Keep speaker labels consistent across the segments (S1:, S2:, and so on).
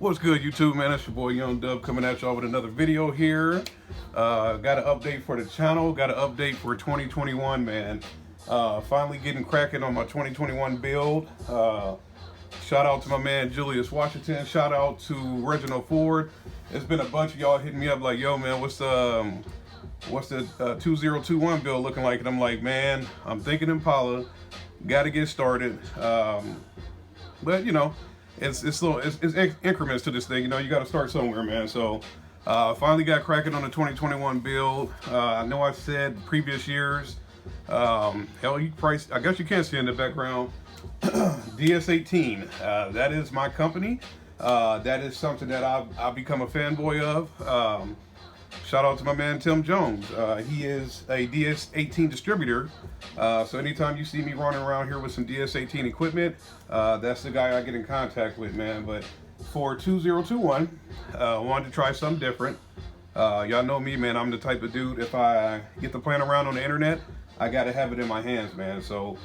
S1: What's good, YouTube, man? It's your boy Young Dub coming at y'all with another video here. Got an update for the channel. Got an update for 2021, man. Finally getting cracking on my 2021 build. Shout out to my man Julius Washington. Shout out to Reginald Ford. There's been a bunch of y'all hitting me up like, yo, man, what's the 2021 build looking like? And I'm like, man, I'm thinking Impala. Got to get started. But you know, it's increments to this thing. You know, you got to start somewhere, man. So finally got cracking on the 2021 build. I know I said previous years. Hell, I guess you can't see in the background. DS18. That is my company. That is something that I've become a fanboy of. Shout out to my man Tim Jones. He is a DS18 distributor. So anytime you see me running around here with some DS18 equipment, that's the guy I get in contact with, man. But for 2021, wanted to try something different. Y'all know me, man. I'm the type of dude, if I get to playing around on the internet, I gotta have it in my hands, man. So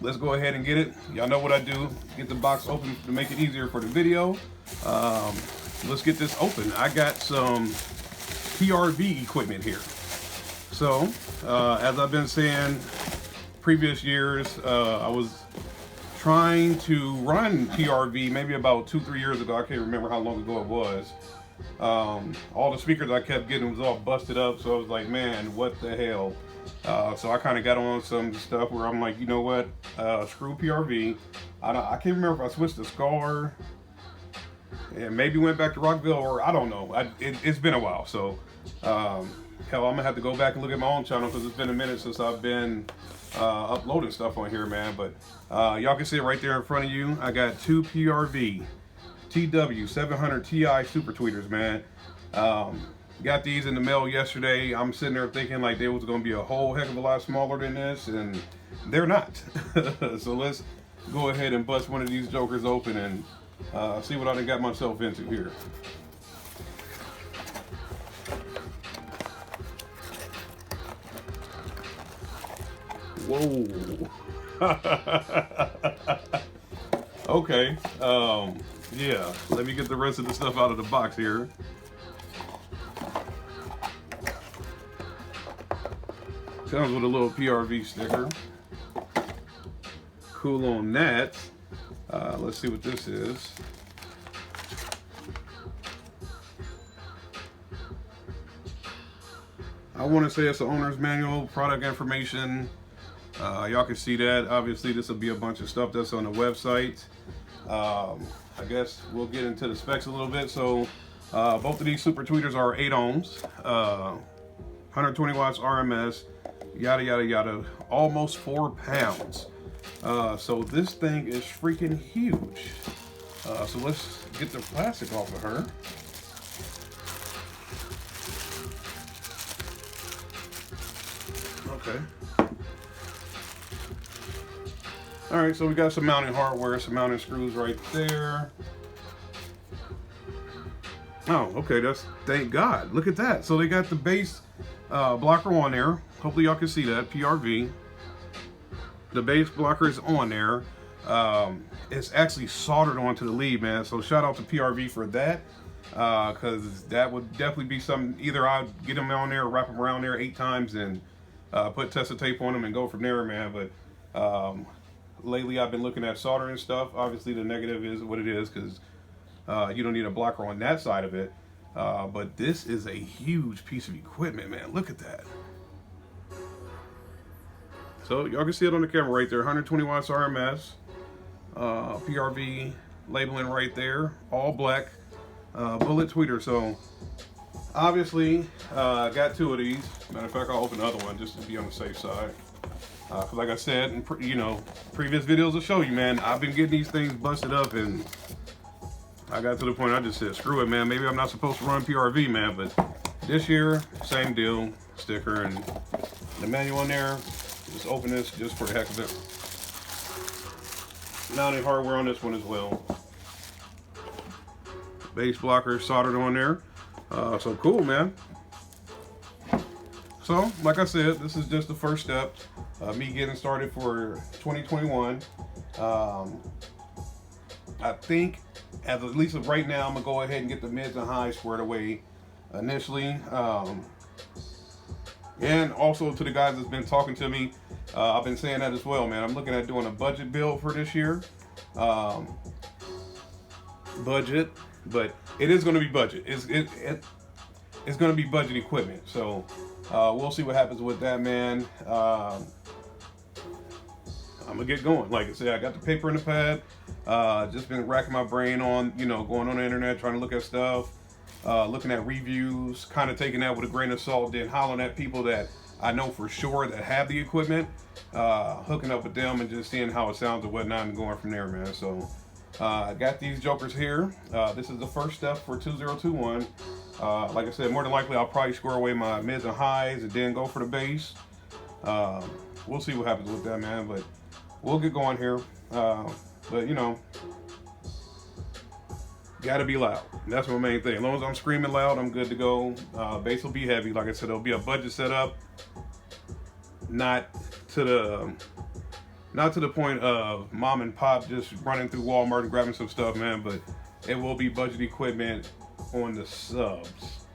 S1: let's go ahead and get it. Y'all know what I do. Get the box open to make it easier for the video. Let's get this open. I got some PRV equipment here. So, as I've been saying previous years, I was trying to run PRV maybe about 2-3 years ago. I can't remember how long ago it was. All the speakers I kept getting was all busted up, so I was like, man, what the hell? So I kind of got on some stuff where I'm like, you know what, screw PRV. I can't remember if I switched to Scar and maybe went back to Rockville, or I don't know. It's been a while, so hell, I'm gonna have to go back and look at my own channel because it's been a minute since I've been uploading stuff on here, man. But y'all can see it right there in front of you. I got two PRV TW700Ti super tweeters, man. Got these in the mail yesterday. I'm sitting there thinking like they was gonna be a whole heck of a lot smaller than this, and they're not. So let's go ahead and bust one of these jokers open and see what I done got myself into here. Whoa. Okay. Yeah, let me get the rest of the stuff out of the box here. Comes with a little PRV sticker. Cool on that. Let's see what this is. I want to say it's the owner's manual, product information. Y'all can see that. Obviously, this will be a bunch of stuff that's on the website. I guess we'll get into the specs a little bit. So both of these super tweeters are 8 ohms, 120 watts RMS, yada yada yada, almost 4 pounds. So this thing is freaking huge. So let's get the plastic off of her. Okay. All right, so we got some mounting hardware, some mounting screws right there. Oh, okay, thank God. Look at that. So they got the base blocker on there. Hopefully y'all can see that, PRV. The base blocker is on there. It's actually soldered onto the lead, man. So shout out to PRV for that. Because that would definitely be something, either I'd get them on there, wrap them around there 8 times and put Tessa tape on them and go from there, man. But lately I've been looking at soldering stuff. Obviously the negative is what it is because you don't need a blocker on that side of it. But this is a huge piece of equipment, man. Look at that. So y'all can see it on the camera right there. 120 watts RMS. PRV labeling right there. All black. Bullet tweeter. So obviously got 2 of these. Matter of fact, I'll open the other one just to be on the safe side. Like I said, in previous videos will show you, man, I've been getting these things busted up, and I got to the point I just said, screw it, man. Maybe I'm not supposed to run PRV, man, but this year, same deal. Sticker and the manual on there. Just open this just for the heck of it. Mounting hardware on this one as well. Base blocker soldered on there. So cool, man. So, like I said, this is just the first step. Me getting started for 2021. I think at least right now, I'm gonna go ahead and get the mids and highs squared away initially. And also to the guys that's been talking to me, I've been saying that as well, man. I'm looking at doing a budget build for this year. Budget, but it is going to be budget. It's going to be budget equipment. So we'll see what happens with that, man. I'm gonna get going. Like I said, I got the paper and the pad. Just been racking my brain on, going on the internet, trying to look at stuff. Looking at reviews, kind of taking that with a grain of salt, then hollering at people that I know for sure that have the equipment, hooking up with them and just seeing how it sounds and whatnot and going from there, man. So I got these jokers here. This is the first step for 2021. Like I said, more than likely I'll probably score away my mids and highs and then go for the bass. We'll see what happens with that, man, but we'll get going here. But gotta be loud. That's my main thing. As long as I'm screaming loud, I'm good to go. Bass will be heavy. Like I said, it'll be a budget setup. Not to the point of mom and pop just running through Walmart and grabbing some stuff, man. But it will be budget equipment on the subs.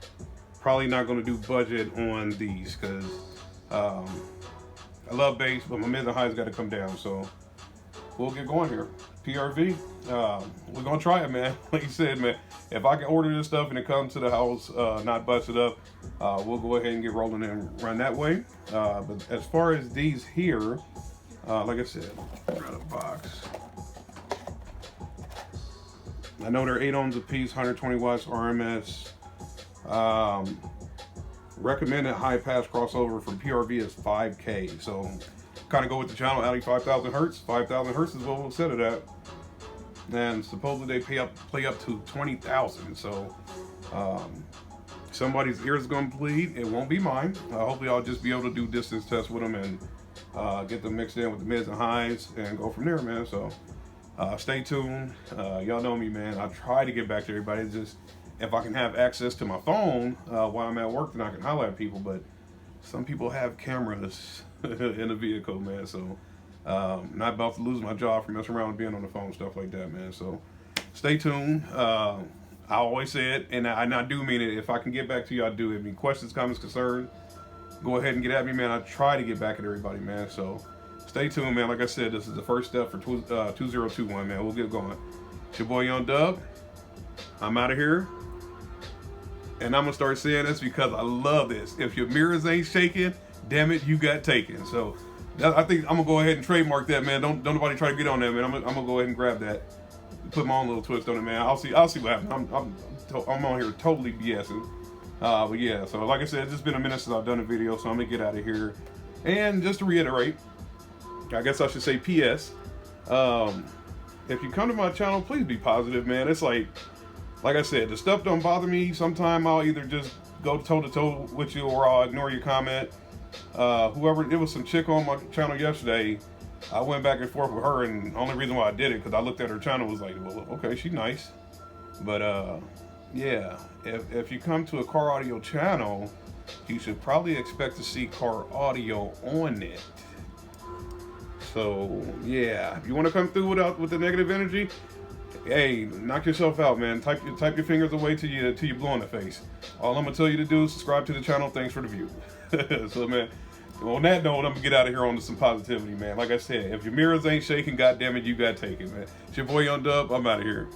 S1: Probably not going to do budget on these because I love bass, but my mids and highs got to come down. So we'll get going here. PRV, we're gonna try it, man. Like you said, man, if I can order this stuff and it comes to the house not busted up, we'll go ahead and get rolling and run that way. But as far as these here, like I said, got a box. I know they're 8 ohms a piece, 120 watts RMS. Recommended high pass crossover from PRV is 5K. So kind of go with the channel, adding 5,000 hertz. 5,000 hertz is what we'll set it at. And supposedly they play up to 20,000. So somebody's ears gonna bleed. It won't be mine. Hopefully I'll just be able to do distance tests with them and get them mixed in with the mids and highs and go from there, man. So stay tuned. Y'all know me, man. I try to get back to everybody. It's just if I can have access to my phone while I'm at work, then I can holler at people. But some people have cameras in the vehicle, man. So not about to lose my job for messing around and being on the phone, stuff like that, man. So stay tuned. I always say it, and I do mean it. If I can get back to you, I do. If any questions, comments, concerns, go ahead and get at me, man. I try to get back at everybody, man. So stay tuned, man. Like I said, this is the first step for 2021, man. We'll get going. It's your boy Young Dub. I'm out of here. And I'm gonna start saying this because I love this. If your mirrors ain't shaking, damn it, you got taken. So I think I'm gonna go ahead and trademark that, man. Don't nobody try to get on that, man. I'm gonna go ahead and grab that, put my own little twist on it, man. I'll see what happens. I'm on here totally BSing. But yeah, so like I said, it's just been a minute since I've done a video, so I'm gonna get out of here. And just to reiterate, I guess I should say PS. If you come to my channel, please be positive, man. It's like I said, the stuff don't bother me. Sometime I'll either just go toe to toe with you or I'll ignore your comment. Whoever, it was some chick on my channel yesterday. I went back and forth with her, and the only reason why I did it because I looked at her channel was like, well, okay, she's nice. But yeah, if you come to a car audio channel, you should probably expect to see car audio on it. So yeah, if you want to come through with the negative energy, hey, knock yourself out, man. Type your fingers away till you blow in the face. All I'm gonna tell you to do is subscribe to the channel. Thanks for the view. So man, on that note, I'm gonna get out of here on to some positivity, man. Like I said, if your mirrors ain't shaking, goddamn it, you got taken, man. It's your boy Young Dub. I'm out of here.